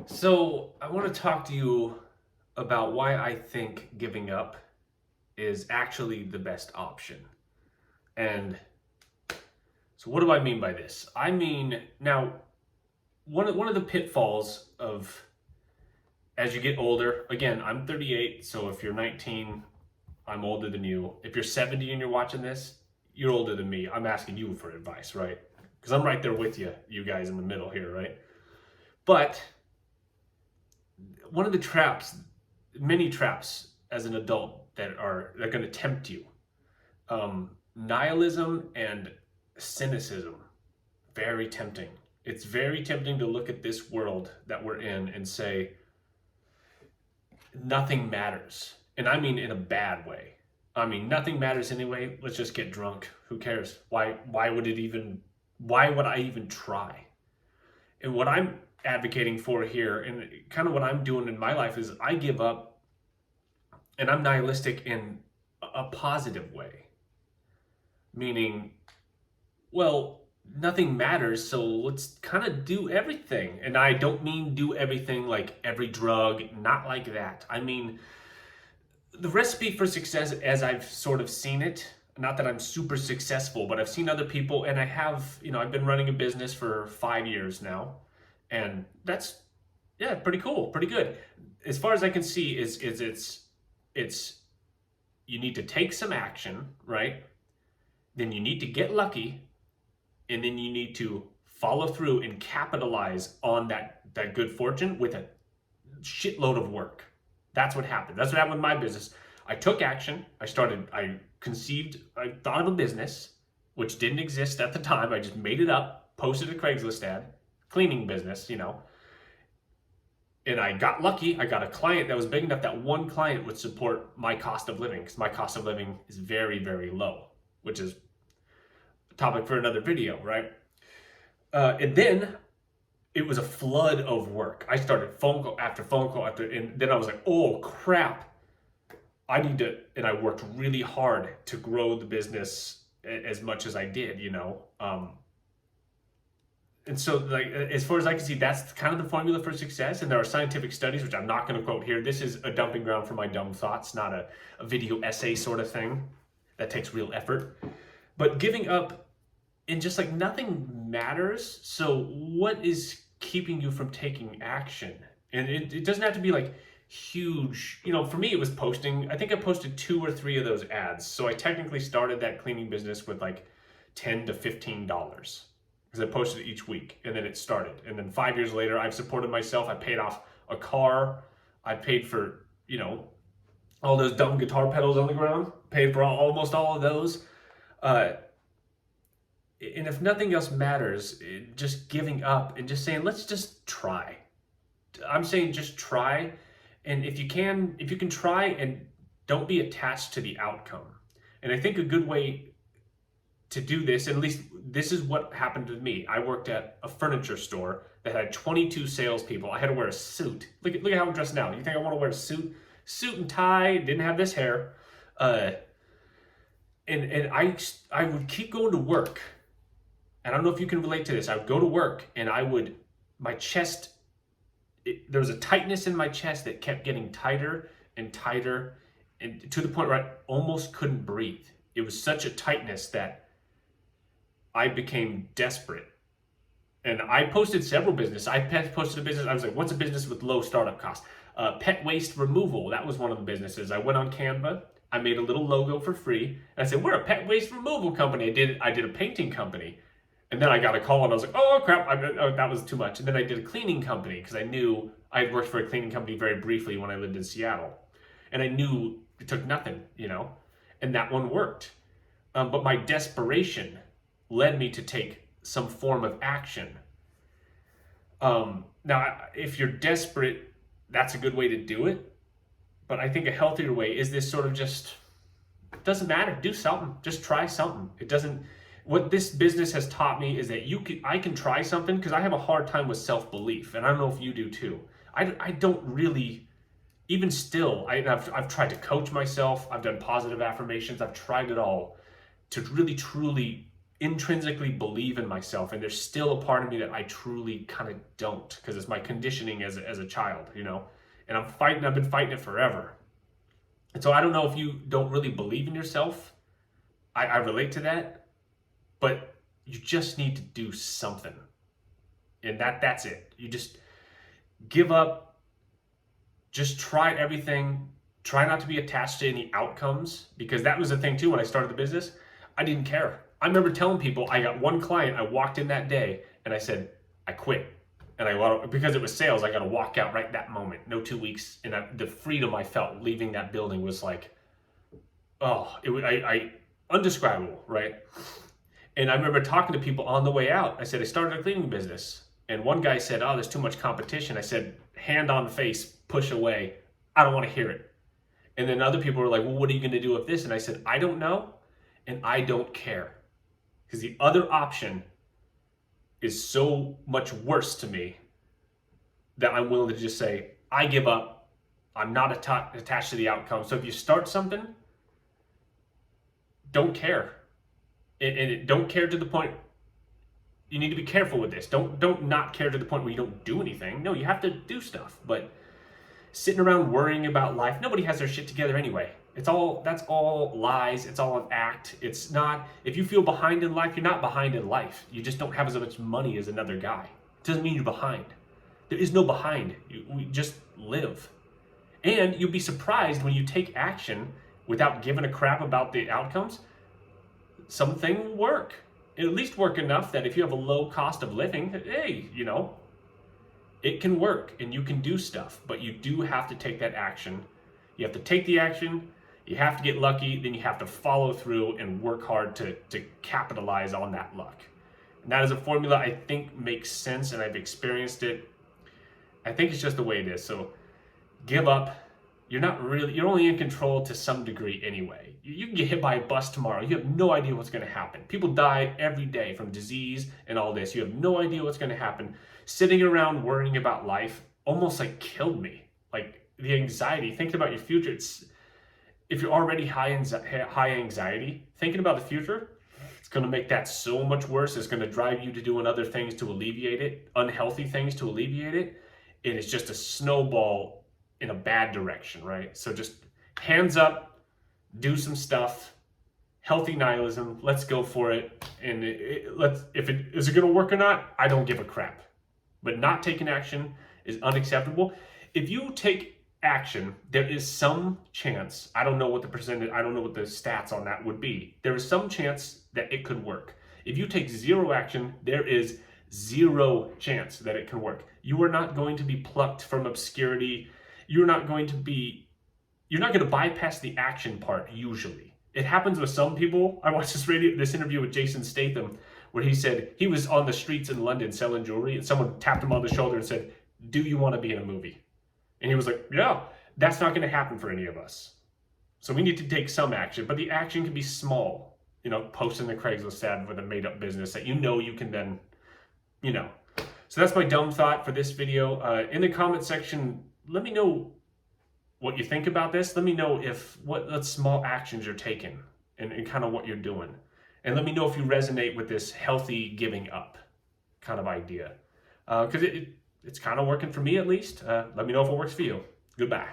So, I want to talk to you about why I think giving up is actually the best option. And so, what do I mean by this? I mean, now, one of the pitfalls of as you get older, again, I'm 38, so if you're 19, I'm older than you. If you're 70 and you're watching this, you're older than me. I'm asking you for advice, right? Because I'm right there with you, you guys in the middle here, right? But one of the traps, many traps as an adult that are going to tempt you, nihilism and cynicism, very tempting. It's very tempting to look at this world that we're in and say nothing matters, and I mean in a bad way. I mean nothing matters anyway. Let's just get drunk. Who cares? Why would it even? Why would I even try? And what I'm advocating for here, and kind of what I'm doing in my life, is I give up, and I'm nihilistic in a positive way. Meaning, well, nothing matters, so let's kind of do everything. And I don't mean do everything like every drug, not like that. I mean, the recipe for success as I've sort of seen it, not that I'm super successful, but I've seen other people, and I have, I've been running a business for 5 years now, and that's, yeah, pretty cool, pretty good. As far as I can see, it's you need to take some action, right? Then you need to get lucky, and then you need to follow through and capitalize on that good fortune with a shitload of work. That's what happened. That's what happened with my business. I took action. I thought of a business which didn't exist at the time. I just made it up, posted a Craigslist ad, cleaning business, and I got lucky. I got a client that was big enough that one client would support my cost of living, because my cost of living is very, very low, which is a topic for another video, right? And then it was a flood of work. I started phone call after phone call after, and then I was like, oh crap, and I worked really hard to grow the business as much as I did, and so, like, as far as I can see, that's kind of the formula for success. And there are scientific studies, which I'm not going to quote here. This is a dumping ground for my dumb thoughts, not a video essay sort of thing that takes real effort. But giving up, and just like nothing matters. So what is keeping you from taking action? And it doesn't have to be like huge. For me, it was posting. I think I posted 2 or 3 of those ads. So I technically started that cleaning business with like $10 to $15. Because I posted it each week, and then it started. And then 5 years later, I've supported myself. I paid off a car. I paid for, all those dumb guitar pedals on the ground. Paid for almost all of those. And if nothing else matters, just giving up and just saying, let's just try. I'm saying just try. And if you can try, and don't be attached to the outcome. And I think a good way to do this, and at least this is what happened to me. I worked at a furniture store that had 22 salespeople. I had to wear a suit. Look at how I'm dressed now. You think I want to wear a suit? Suit and tie. Didn't have this hair. And I would keep going to work. And I don't know if you can relate to this. I would go to work, and my chest, there was a tightness in my chest that kept getting tighter and tighter, and to the point where I almost couldn't breathe. It was such a tightness that I became desperate. And I posted several businesses. I posted a business. I was like, what's a business with low startup costs? Pet waste removal. That was one of the businesses. I went on Canva. I made a little logo for free. And I said, we're a pet waste removal company. I did a painting company. And then I got a call, and I was like, oh crap, that was too much. And then I did a cleaning company, because I knew I had worked for a cleaning company very briefly when I lived in Seattle. And I knew it took nothing, and that one worked. But my desperation led me to take some form of action. Now, if you're desperate, that's a good way to do it. But I think a healthier way is this sort of just, it doesn't matter, do something, just try something. What this business has taught me is that I can try something, because I have a hard time with self-belief, and I don't know if you do too. I don't really, even still, I've tried to coach myself. I've done positive affirmations. I've tried it all to really, truly intrinsically believe in myself, and there's still a part of me that I truly kind of don't, because it's my conditioning as a child, you know. And I've been fighting it forever. And so I don't know if you don't really believe in yourself. I relate to that, but you just need to do something. And that's it. You just give up, just try everything. Try not to be attached to any outcomes, because that was the thing too when I started the business. I didn't care. I remember telling people, I got one client, I walked in that day and I said, I quit. And because it was sales, I got to walk out right that moment, no 2 weeks. And the freedom I felt leaving that building was like, oh, undescribable, right? And I remember talking to people on the way out. I said, I started a cleaning business. And one guy said, oh, there's too much competition. I said, hand on face, push away. I don't want to hear it. And then other people were like, well, what are you going to do with this? And I said, I don't know, and I don't care. Because the other option is so much worse to me that I'm willing to just say, I give up. I'm not attached to the outcome. So if you start something, don't care. And don't care to the point, you need to be careful with this. Don't not care to the point where you don't do anything. No, you have to do stuff. But sitting around worrying about life, nobody has their shit together anyway. That's all lies. It's all an act. It's not, if you feel behind in life, you're not behind in life. You just don't have as much money as another guy. It doesn't mean you're behind. There is no behind. We just live. And you'll be surprised when you take action without giving a crap about the outcomes. Something will work. It'll at least work enough that if you have a low cost of living, hey, you know, it can work and you can do stuff, but you do have to take that action. You have to take the action, you have to get lucky, then you have to follow through and work hard to capitalize on that luck. And that is a formula I think makes sense, and I've experienced it. I think it's just the way it is. So give up. You're only in control to some degree anyway. You can get hit by a bus tomorrow. You have no idea what's going to happen. People die every day from disease and all this. You have no idea what's going to happen. Sitting around worrying about life almost like killed me. Like the anxiety, thinking about your future. If you're already high anxiety, thinking about the future, it's going to make that so much worse. It's going to drive you to doing other things to alleviate it, unhealthy things to alleviate it. And it's just a snowball in a bad direction, right? So just hands up, do some stuff, healthy nihilism, let's go for it. And is it going to work or not? I don't give a crap. But not taking action is unacceptable. If you take action, there is some chance, I don't know what the percentage, I don't know what the stats on that would be. There is some chance that it could work. If you take zero action, there is zero chance that it can work. You are not going to be plucked from obscurity. You're not going to bypass the action part usually. It happens with some people. I watched this interview with Jason Statham where he said he was on the streets in London selling jewelry and someone tapped him on the shoulder and said, do you want to be in a movie? And he was like, yeah, that's not going to happen for any of us. So we need to take some action, but the action can be small. You know, posting the Craigslist ad with a made up business that you know you can then, you know. So that's my dumb thought for this video. In the comment section, let me know what you think about this. Let me know what small actions you're taking and kind of what you're doing. And let me know if you resonate with this healthy giving up kind of idea. Because it's kind of working for me at least. Let me know if it works for you. Goodbye.